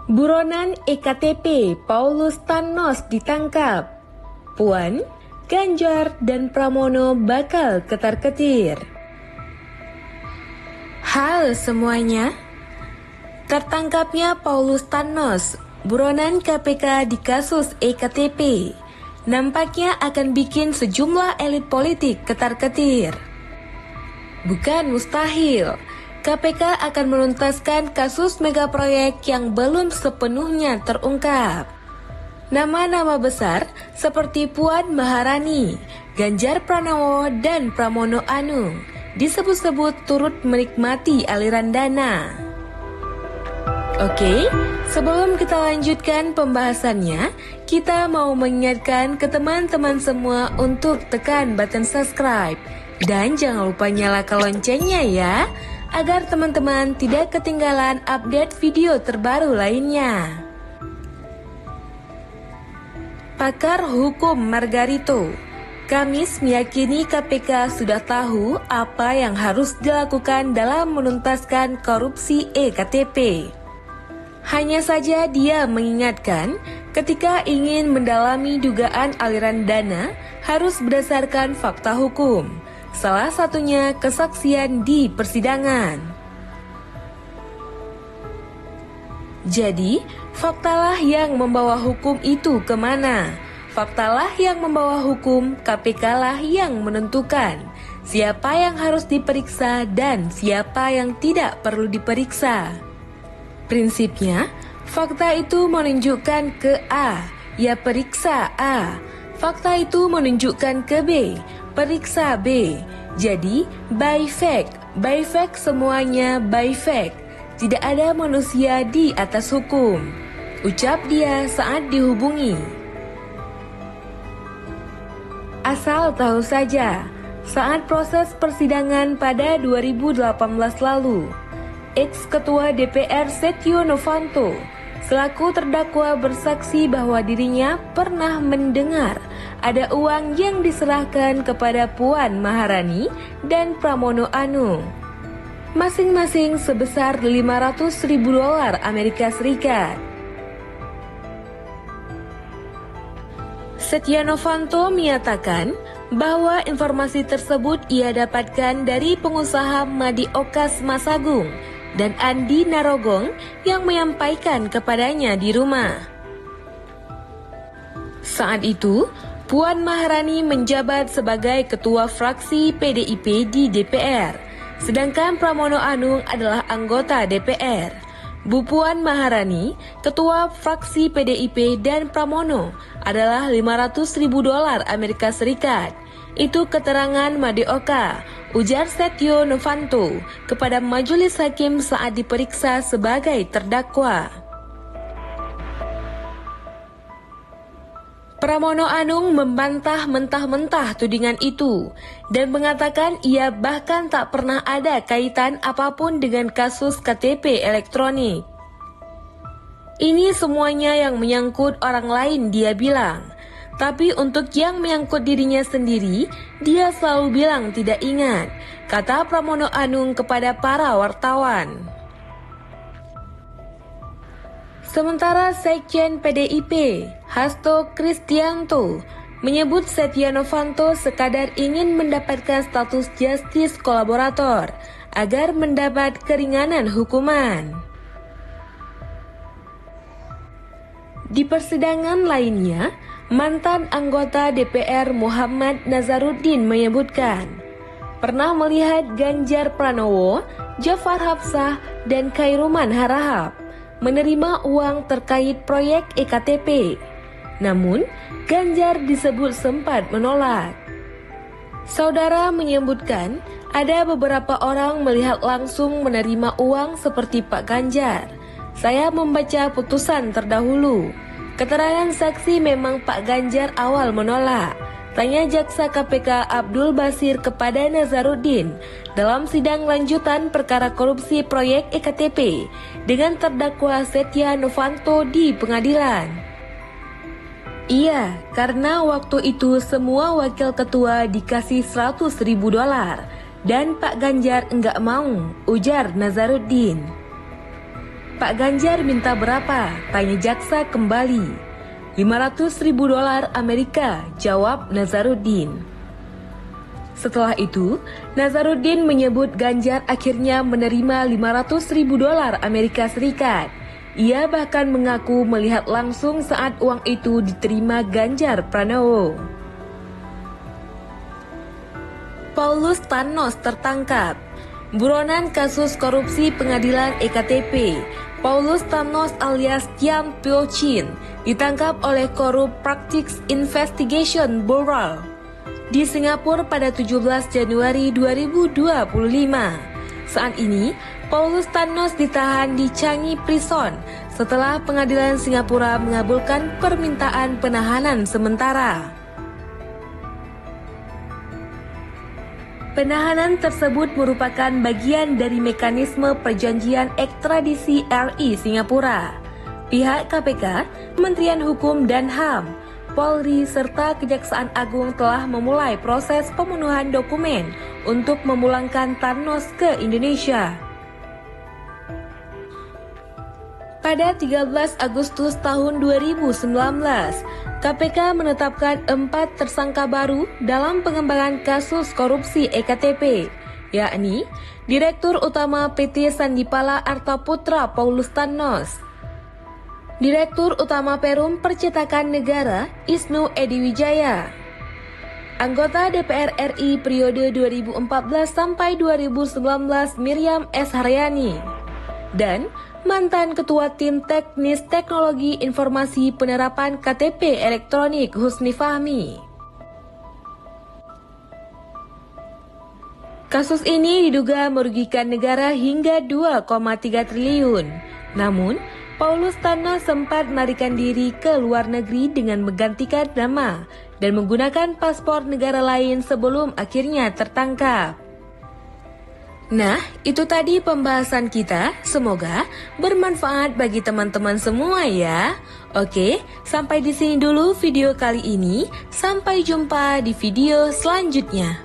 Buronan EKTP Paulus Thanos ditangkap. Puan, Ganjar, dan Pramono bakal ketar-ketir. Halo semuanya. Tertangkapnya Paulus Thanos, buronan KPK di kasus EKTP, nampaknya akan bikin sejumlah elit politik ketar-ketir. Bukan mustahil, KPK akan menuntaskan kasus megaproyek yang belum sepenuhnya terungkap. Nama-nama besar seperti Puan Maharani, Ganjar Pranowo, dan Pramono Anung disebut-sebut turut menikmati aliran dana. Oke, sebelum kita lanjutkan pembahasannya, kita mau mengingatkan ke teman-teman semua untuk tekan button subscribe. Dan jangan lupa nyalakan loncengnya ya, agar teman-teman tidak ketinggalan update video terbaru lainnya. Pakar Hukum Margarito, Kamis meyakini KPK sudah tahu apa yang harus dilakukan dalam menuntaskan korupsi EKTP. Hanya saja dia mengingatkan, ketika ingin mendalami dugaan aliran dana, harus berdasarkan fakta hukum. Salah satunya kesaksian di persidangan. Jadi, faktalah yang membawa hukum itu kemana? Faktalah yang membawa hukum, KPK lah yang menentukan siapa yang harus diperiksa dan siapa yang tidak perlu diperiksa. Prinsipnya, fakta itu menunjukkan ke A, ya periksa A. Fakta itu menunjukkan ke B, periksa B. Jadi, by fact semuanya by fact. Tidak ada manusia di atas hukum, ucap dia saat dihubungi. Asal tahu saja, saat proses persidangan pada 2018 lalu, ex-ketua DPR Setio Novanto selaku terdakwa bersaksi bahwa dirinya pernah mendengar ada uang yang diserahkan kepada Puan Maharani dan Pramono Anung, masing-masing sebesar $500.000 Amerika Serikat. Setia Novanto menyatakan bahwa informasi tersebut ia dapatkan dari pengusaha Madi Okas Masagung dan Andi Narogong yang menyampaikan kepadanya di rumah. Saat itu, Puan Maharani menjabat sebagai ketua fraksi PDIP di DPR, sedangkan Pramono Anung adalah anggota DPR. Bu Puan Maharani, ketua fraksi PDIP, dan Pramono adalah $500.000 Amerika Serikat. Itu keterangan Madeoka, ujar Setio Novanto kepada majelis hakim saat diperiksa sebagai terdakwa. Pramono Anung membantah mentah-mentah tudingan itu dan mengatakan ia bahkan tak pernah ada kaitan apapun dengan kasus KTP elektronik. Ini semuanya yang menyangkut orang lain, dia bilang. Tapi untuk yang menyangkut dirinya sendiri, dia selalu bilang tidak ingat, kata Pramono Anung kepada para wartawan. Sementara Sekjen PDIP, Hasto Kristianto, menyebut Setia Novanto sekadar ingin mendapatkan status justice kolaborator agar mendapat keringanan hukuman. Di persidangan lainnya, mantan anggota DPR Muhammad Nazaruddin menyebutkan pernah melihat Ganjar Pranowo, Jafar Hafsah, dan Khairuman Harahap menerima uang terkait proyek EKTP. Namun, Ganjar disebut sempat menolak. Saudara menyebutkan ada beberapa orang melihat langsung menerima uang seperti Pak Ganjar. Saya membaca putusan terdahulu. Keterangan saksi memang Pak Ganjar awal menolak. Tanya jaksa KPK Abdul Basir kepada Nazaruddin dalam sidang lanjutan perkara korupsi proyek EKTP dengan terdakwa Setia Novanto di pengadilan. Iya, karena waktu itu semua wakil ketua dikasih $100.000 dan Pak Ganjar enggak mau, ujar Nazaruddin. Pak Ganjar minta berapa? Tanya jaksa kembali. $500.000 Amerika, jawab Nazaruddin. Setelah itu, Nazaruddin menyebut Ganjar akhirnya menerima $500.000 Amerika Serikat. Ia bahkan mengaku melihat langsung saat uang itu diterima Ganjar Pranowo. Paulus Thanos tertangkap. Buronan kasus korupsi pengadilan EKTP, Paulus Thanos alias Thiam Pyo Chin ditangkap oleh Corrupt Practices Investigation Bureau di Singapura pada 17 Januari 2025. Saat ini, Paulus Thanos ditahan di Changi Prison setelah pengadilan Singapura mengabulkan permintaan penahanan sementara. Penahanan tersebut merupakan bagian dari mekanisme perjanjian ekstradisi RI Singapura. Pihak KPK, Kementerian Hukum dan HAM, Polri, serta Kejaksaan Agung telah memulai proses pemenuhan dokumen untuk memulangkan Thanos ke Indonesia. Pada 13 Agustus tahun 2019, KPK menetapkan 4 tersangka baru dalam pengembangan kasus korupsi EKTP, yakni Direktur Utama PT Sandipala Arta Putra Paulus Thanos, Direktur Utama Perum Percetakan Negara Isnu Edy Wijaya, anggota DPR RI periode 2014 sampai 2019 Miriam S. Haryani, dan mantan Ketua Tim Teknis Teknologi Informasi Penerapan KTP Elektronik Husni Fahmi. Kasus ini diduga merugikan negara hingga 2,3 triliun. Namun, Paulus Thanos sempat melarikan diri ke luar negeri dengan menggantikan nama dan menggunakan paspor negara lain sebelum akhirnya tertangkap. Nah, itu tadi pembahasan kita. Semoga bermanfaat bagi teman-teman semua ya. Oke, sampai di sini dulu video kali ini. Sampai jumpa di video selanjutnya.